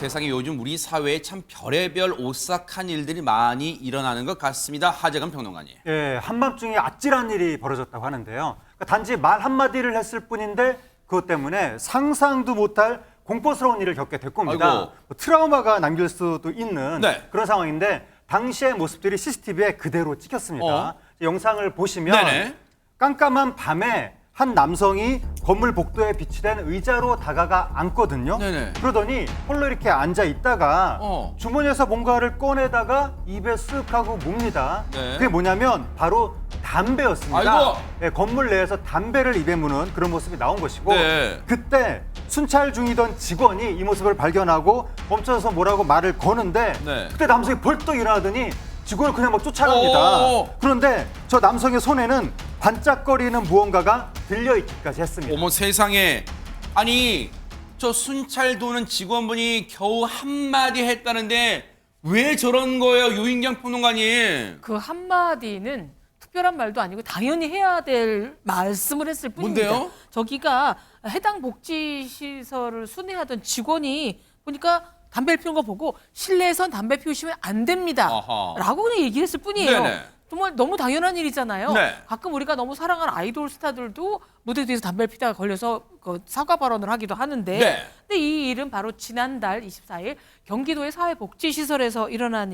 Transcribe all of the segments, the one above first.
세상에 요즘 우리 사회에 참 별의별 오싹한 일들이 많이 일어나는 것 같습니다. 하재근 평론가님. 예, 한밤중에 아찔한 일이 벌어졌다고 하는데요. 그러니까 단지 말 한마디를 했을 뿐인데 그것 때문에 상상도 못할 공포스러운 일을 겪게 될 겁니다. 아이고. 뭐 트라우마가 남길 수도 있는 네. 그런 상황인데 당시의 모습들이 CCTV에 그대로 찍혔습니다. 영상을 보시면 네네. 깜깜한 밤에 한 남성이 건물 복도에 비치된 의자로 다가가 앉거든요. 네네. 그러더니 홀로 이렇게 앉아 있다가 주머니에서 뭔가를 꺼내다가 입에 쓱 하고 뭅니다. 네. 그게 뭐냐면 바로 담배였습니다. 아이고. 예, 건물 내에서 담배를 입에 무는 그런 모습이 나온 것이고 네. 그때 순찰 중이던 직원이 이 모습을 발견하고 멈춰서 뭐라고 말을 거는데 네. 그때 남성이 벌떡 일어나더니 직원을 그냥 막 쫓아갑니다. 오. 그런데 저 남성의 손에는 반짝거리는 무언가가 들려있기까지 했습니다. 어머 세상에. 아니 저 순찰 도는 직원분이 겨우 한마디 했다는데 왜 저런 거예요, 유인경 평론가님? 그 한마디는 특별한 말도 아니고 당연히 해야 될 말씀을 했을 뿐입니다. 뭔데요? 저기가 해당 복지시설을 순회하던 직원이 보니까 담배를 피우는 거 보고 실내에선 담배 피우시면 안 됩니다. 아하. 라고 그냥 얘기를 했을 뿐이에요. 네네. 정말 너무 당연한 일이잖아요. 네. 가끔 우리가 너무 사랑하는 아이돌 스타들도 무대 뒤에서 담배를 피다가 걸려서 그 사과 발언을 하기도 하는데 네. 근데 이 일은 바로 지난달 24일 경기도의 사회복지시설에서 일어난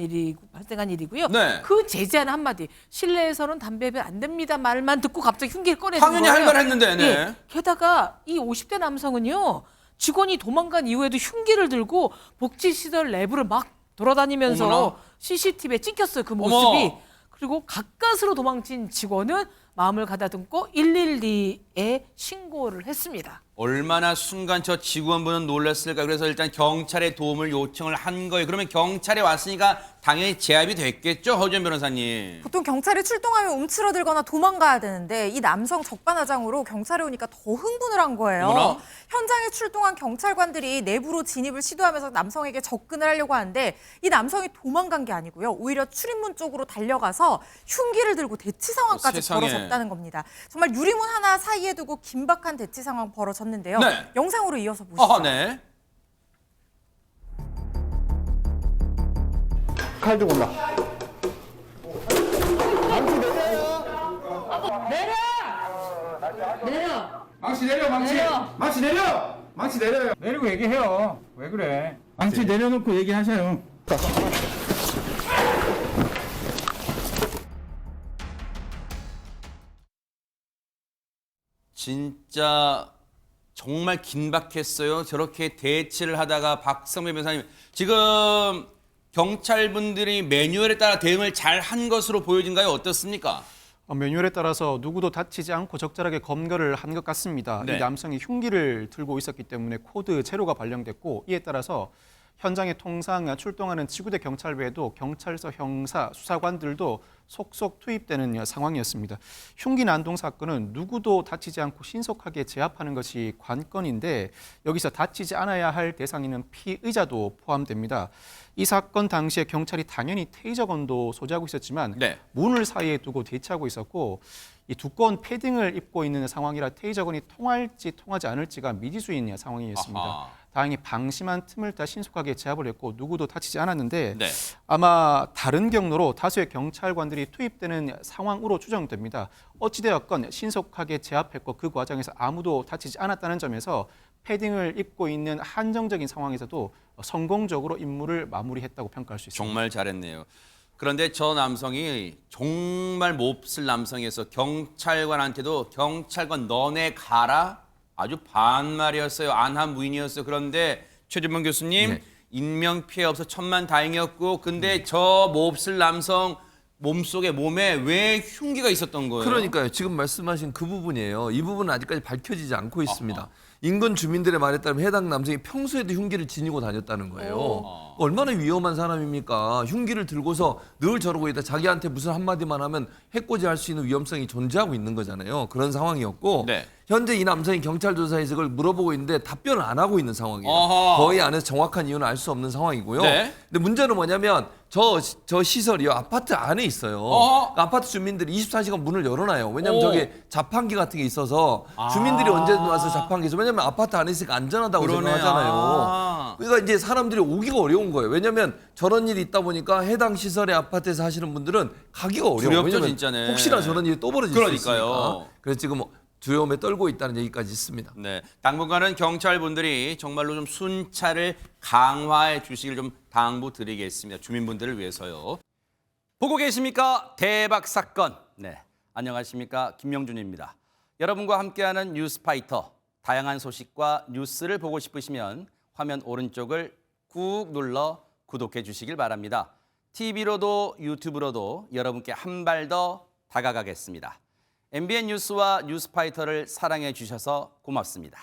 발생한 일이고요. 네. 그 제지하는 한마디 실내에서는 담배 피우면 안 됩니다 말만 듣고 갑자기 흉기를 꺼내는 당연히 거예요. 할 말 했는데. 네. 예. 게다가 이 50대 남성은요. 직원이 도망간 이후에도 흉기를 들고 복지시설 내부를 막 돌아다니면서 어머나. CCTV에 찍혔어요. 그 어머. 모습이. 그리고 가까스로 도망친 직원은 마음을 가다듬고 112에 신고를 했습니다. 얼마나 순간 저 직원분은 놀랐을까. 그래서 일단 경찰에 도움을 요청을 한 거예요. 그러면 경찰에 왔으니까 당연히 제압이 됐겠죠, 허지연 변호사님. 보통 경찰이 출동하면 움츠러들거나 도망가야 되는데 이 남성 적반하장으로 경찰에 오니까 더 흥분을 한 거예요. 어머나. 현장에 출동한 경찰관들이 내부로 진입을 시도하면서 남성에게 접근을 하려고 하는데 이 남성이 도망간 게 아니고요. 오히려 출입문 쪽으로 달려가서 흉기를 들고 대치 상황까지 세상에. 벌어졌다는 겁니다. 정말 유리문 하나 사이에 두고 긴박한 대치 상황 벌어졌는데요. 네. 영상으로 이어서 보시죠. 아, 네. 칼 들고 온다. 망치 내려, 망치. 망치 내려. 망치 내려요. 내리고 얘기해요. 왜 그래? 망치 내려놓고 얘기하셔요. 진짜 정말 긴박했어요. 저렇게 대치를 하다가 박성배 변호사님 지금 경찰분들이 매뉴얼에 따라 대응을 잘 한 것으로 보여진가요? 어떻습니까? 매뉴얼에 따라서 누구도 다치지 않고 적절하게 검거를 한 것 같습니다. 네. 이 남성이 흉기를 들고 있었기 때문에 코드 제로가 발령됐고 이에 따라서 현장에 통상 출동하는 지구대 경찰 외에도 경찰서 형사, 수사관들도 속속 투입되는 상황이었습니다. 흉기 난동 사건은 누구도 다치지 않고 신속하게 제압하는 것이 관건인데 여기서 다치지 않아야 할 대상에는 피의자도 포함됩니다. 이 사건 당시에 경찰이 당연히 테이저건도 소지하고 있었지만 네. 문을 사이에 두고 대치하고 있었고 이 두꺼운 패딩을 입고 있는 상황이라 테이저건이 통할지 통하지 않을지가 미지수인 상황이었습니다. 아하. 다행히 방심한 틈을 타 신속하게 제압을 했고 누구도 다치지 않았는데 네. 아마 다른 경로로 다수의 경찰관들이 투입되는 상황으로 추정됩니다. 어찌되었건 신속하게 제압했고 그 과정에서 아무도 다치지 않았다는 점에서 패딩을 입고 있는 한정적인 상황에서도 성공적으로 임무를 마무리했다고 평가할 수 있습니다. 정말 잘했네요. 그런데 저 남성이 정말 몹쓸 남성이어서 경찰관한테도 경찰관 너네 가라? 아주 반말이었어요. 안한 무인이었어요. 그런데 최준범 교수님 네. 인명피해 없어 천만다행이었고 근데 저 몹쓸 남성 몸에 왜 흉기가 있었던 거예요? 그러니까요. 지금 말씀하신 그 부분이에요. 이 부분은 아직까지 밝혀지지 않고 있습니다. 인근 주민들의 말에 따르면 해당 남성이 평소에도 흉기를 지니고 다녔다는 거예요. 얼마나 위험한 사람입니까? 흉기를 들고서 늘 저러고 있다. 자기한테 무슨 한마디만 하면 해코지할 수 있는 위험성이 존재하고 있는 거잖아요. 그런 상황이었고 네. 현재 이 남성이 경찰 조사에서 그걸 물어보고 있는데 답변을 안 하고 있는 상황이에요. 어허. 거의 안에서 정확한 이유는 알 수 없는 상황이고요. 네. 근데 문제는 뭐냐면 저 시설이요. 아파트 안에 있어요. 어허. 그러니까 아파트 주민들이 24시간 문을 열어놔요. 왜냐하면 오. 저게 자판기 같은 게 있어서 주민들이 언제든 와서 자판기에서 왜냐하면 아파트 안에 있으니까 안전하다고 그러네. 생각하잖아요. 그러니까 이제 사람들이 오기가 어려운 거예요. 왜냐하면 저런 일이 있다 보니까 해당 시설의 아파트에 사시는 분들은 가기가 어려워요. 두렵죠, 왜냐면 진짜네. 혹시나 저런 일이 또 벌어질 그러니까요. 수 있으니까. 그래서 지금 두려움에 떨고 있다는 얘기까지 있습니다. 네, 당분간은 경찰분들이 정말로 좀 순찰을 강화해 주시길 좀 당부드리겠습니다. 주민분들을 위해서요. 보고 계십니까? 대박 사건. 네, 안녕하십니까? 김명준입니다. 여러분과 함께하는 뉴스파이터. 다양한 소식과 뉴스를 보고 싶으시면 화면 오른쪽을 꾹 눌러 구독해 주시길 바랍니다. TV로도 유튜브로도 여러분께 한 발 더 다가가겠습니다. MBN 뉴스와 뉴스파이터를 사랑해 주셔서 고맙습니다.